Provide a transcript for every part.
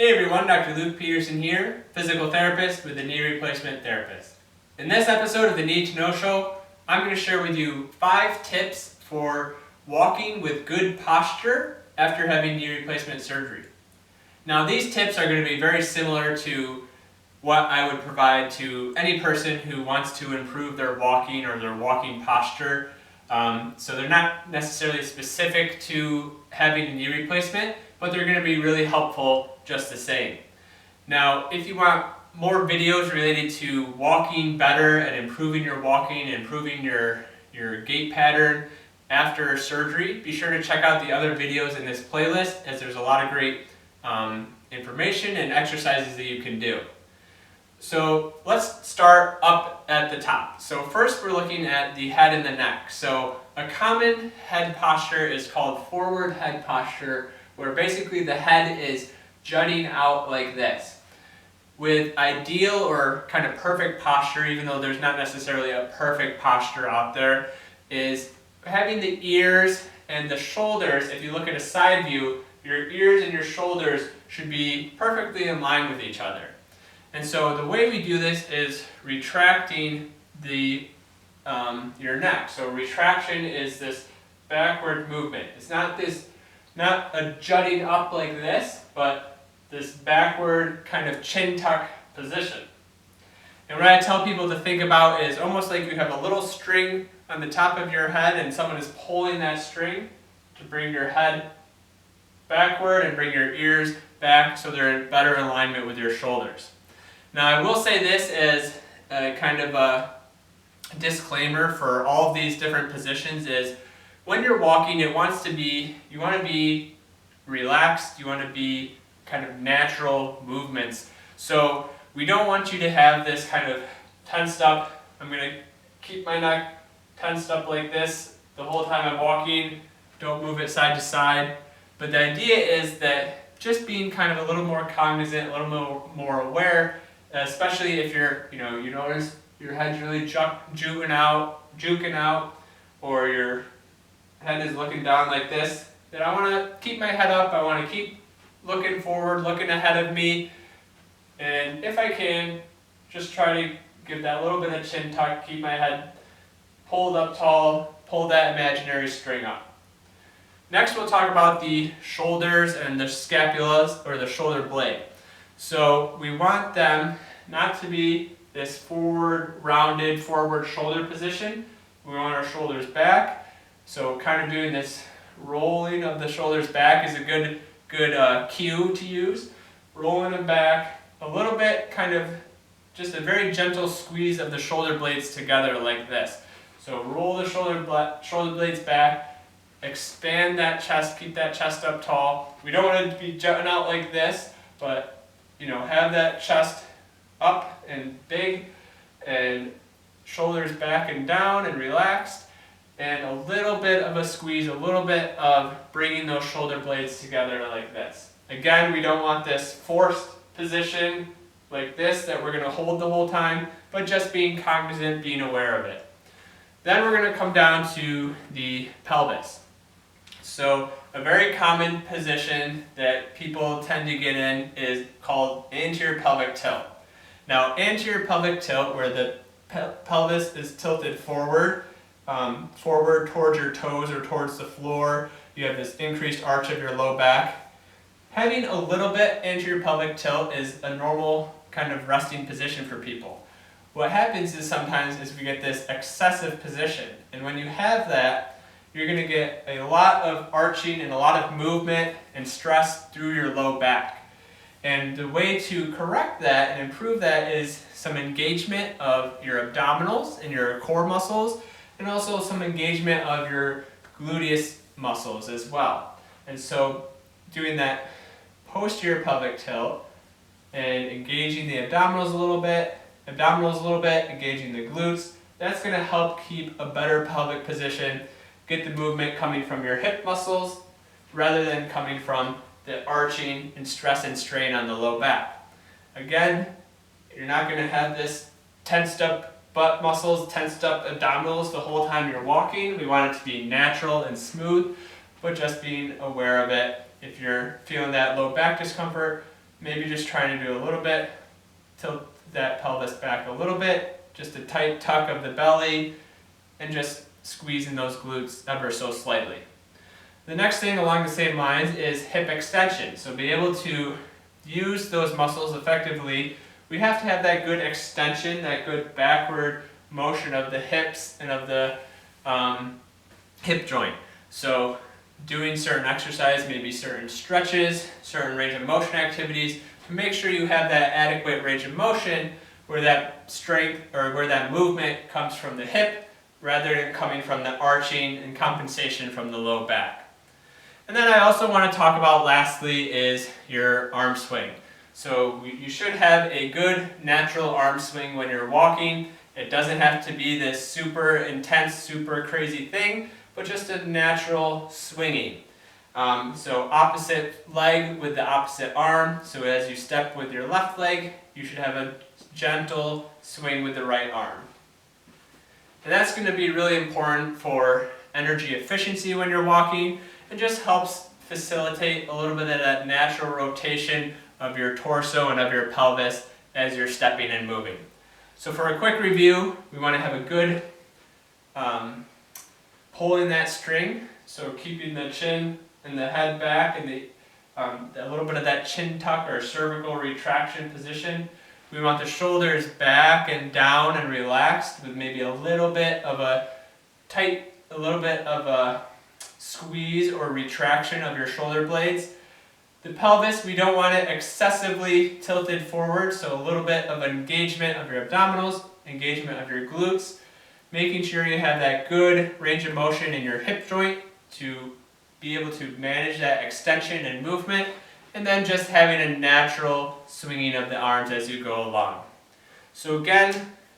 Hey everyone, Dr. Luke Peterson here, physical therapist with the Knee Replacement Therapist. In this episode of the Need to Know Show, I'm going to share with you 5 tips for walking with good posture after having knee replacement surgery. Now these tips are going to be very similar to what I would provide to any person who wants to improve their walking or their walking posture. So they're not necessarily specific to having a knee replacement, but they're going to be really helpful just the same. Now, if you want more videos related to walking better and improving your walking and improving your gait pattern after surgery, be sure to check out the other videos in this playlist, as there's a lot of great information and exercises that you can do. So let's start up at the top. So first we're looking at the head and the neck. So a common head posture is called forward head posture, where basically the head is jutting out like this. With ideal or kind of perfect posture, even though there's not necessarily a perfect posture out there, is having the ears and the shoulders. If you look at a side view, your ears and your shoulders should be perfectly in line with each other. And so the way we do this is retracting your neck. So retraction is this backward movement. It's not a jutting up like this, but this backward kind of chin tuck position. And what I tell people to think about is almost like you have a little string on the top of your head and someone is pulling that string to bring your head backward and bring your ears back so they're in better alignment with your shoulders. Now I will say this as a kind of a disclaimer for all of these different positions is when you're walking, you want to be relaxed, you want to be kind of natural movements. So we don't want you to have this kind of tensed up, I'm going to keep my neck tensed up like this the whole time I'm walking, don't move it side to side. But the idea is that just being kind of a little more cognizant, a little more aware, especially if you notice your head's really juking out, or your head is looking down like this, then I want to keep my head up, I want to keep looking forward, looking ahead of me, and if I can, just try to give that little bit of chin tuck, keep my head pulled up tall, pull that imaginary string up. Next we'll talk about the shoulders and the scapulas, or the shoulder blade. So we want them not to be this rounded forward shoulder position. We want our shoulders back. So kind of doing this rolling of the shoulders back is a good cue to use. Rolling them back a little bit, kind of just a very gentle squeeze of the shoulder blades together like this. So roll the shoulder blades back, expand that chest, keep that chest up tall. We don't want it to be jutting out like this, but have that chest up and big, and shoulders back and down and relaxed, and a little bit of a squeeze, a little bit of bringing those shoulder blades together like this. Again, we don't want this forced position like this that we're going to hold the whole time, but just being cognizant, being aware of it. Then we're going to come down to the pelvis. So a very common position that people tend to get in is called anterior pelvic tilt. Now anterior pelvic tilt, where the pelvis is tilted forward towards your toes or towards the floor, you have this increased arch of your low back. Having a little bit anterior pelvic tilt is a normal kind of resting position for people. What happens is sometimes we get this excessive position, and when you have that, you're going to get a lot of arching and a lot of movement and stress through your low back. And the way to correct that and improve that is some engagement of your abdominals and your core muscles, and also some engagement of your gluteus muscles as well. And so doing that posterior pelvic tilt and engaging the abdominals a little bit, engaging the glutes, that's going to help keep a better pelvic position. Get the movement coming from your hip muscles rather than coming from the arching and stress and strain on the low back. Again, you're not going to have this tensed up butt muscles, tensed up abdominals the whole time you're walking. We want it to be natural and smooth, but just being aware of it. If you're feeling that low back discomfort, maybe just trying to do a little bit, tilt that pelvis back a little bit, just a tight tuck of the belly, and just squeezing those glutes ever so slightly. The next thing along the same lines is hip extension. So be able to use those muscles effectively. We have to have that good extension, that good backward motion of the hips and of the hip joint. So doing certain exercise, maybe certain stretches, certain range of motion activities, to make sure you have that adequate range of motion where that strength or where that movement comes from the hip rather than coming from the arching and compensation from the low back. And then I also want to talk about lastly is your arm swing. So you should have a good natural arm swing when you're walking. It doesn't have to be this super intense, super crazy thing, but just a natural swinging. So opposite leg with the opposite arm. So as you step with your left leg, you should have a gentle swing with the right arm. And that's going to be really important for energy efficiency when you're walking, and just helps facilitate a little bit of that natural rotation of your torso and of your pelvis as you're stepping and moving. So for a quick review, we want to have a good pulling that string, so keeping the chin and the head back and a little bit of that chin tuck or cervical retraction position. We want the shoulders back and down and relaxed with maybe a little bit of a squeeze or retraction of your shoulder blades. The pelvis, we don't want it excessively tilted forward, so a little bit of engagement of your abdominals, engagement of your glutes, making sure you have that good range of motion in your hip joint to be able to manage that extension and movement, and then just having a natural swinging of the arms as you go along. So again,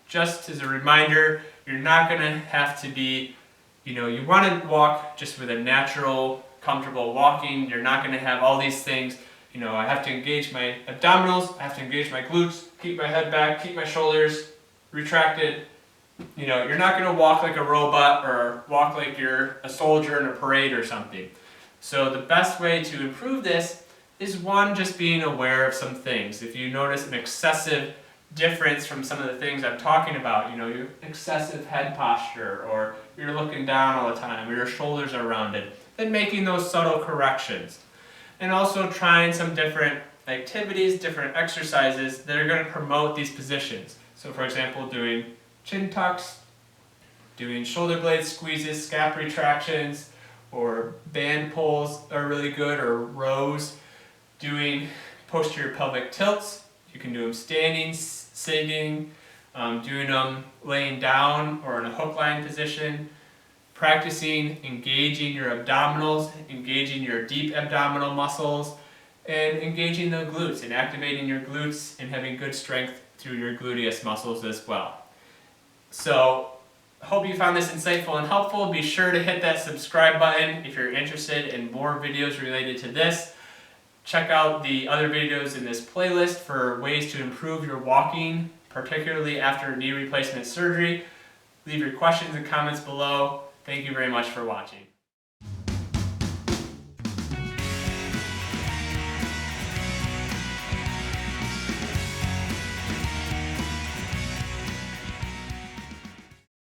just as a reminder, you're not going to have to be, you want to walk just with a natural, comfortable walking. You're not going to have all these things, I have to engage my abdominals, I have to engage my glutes, keep my head back, keep my shoulders retracted. You're not going to walk like a robot or walk like you're a soldier in a parade or something. So the best way to improve this is one, just being aware of some things. If you notice an excessive difference from some of the things I'm talking about, your excessive head posture, or you're looking down all the time, or your shoulders are rounded, then making those subtle corrections. And also trying some different activities, different exercises that are going to promote these positions. So for example, doing chin tucks, doing shoulder blade squeezes, scap retractions, or band pulls are really good, or rows. Doing posterior pelvic tilts. You can do them standing, sitting, doing them laying down or in a hook line position. Practicing engaging your abdominals, engaging your deep abdominal muscles, and engaging the glutes and activating your glutes and having good strength through your gluteus muscles as well. So, I hope you found this insightful and helpful. Be sure to hit that subscribe button if you're interested in more videos related to this. Check out the other videos in this playlist for ways to improve your walking, particularly after knee replacement surgery. Leave your questions and comments below. Thank you very much for watching.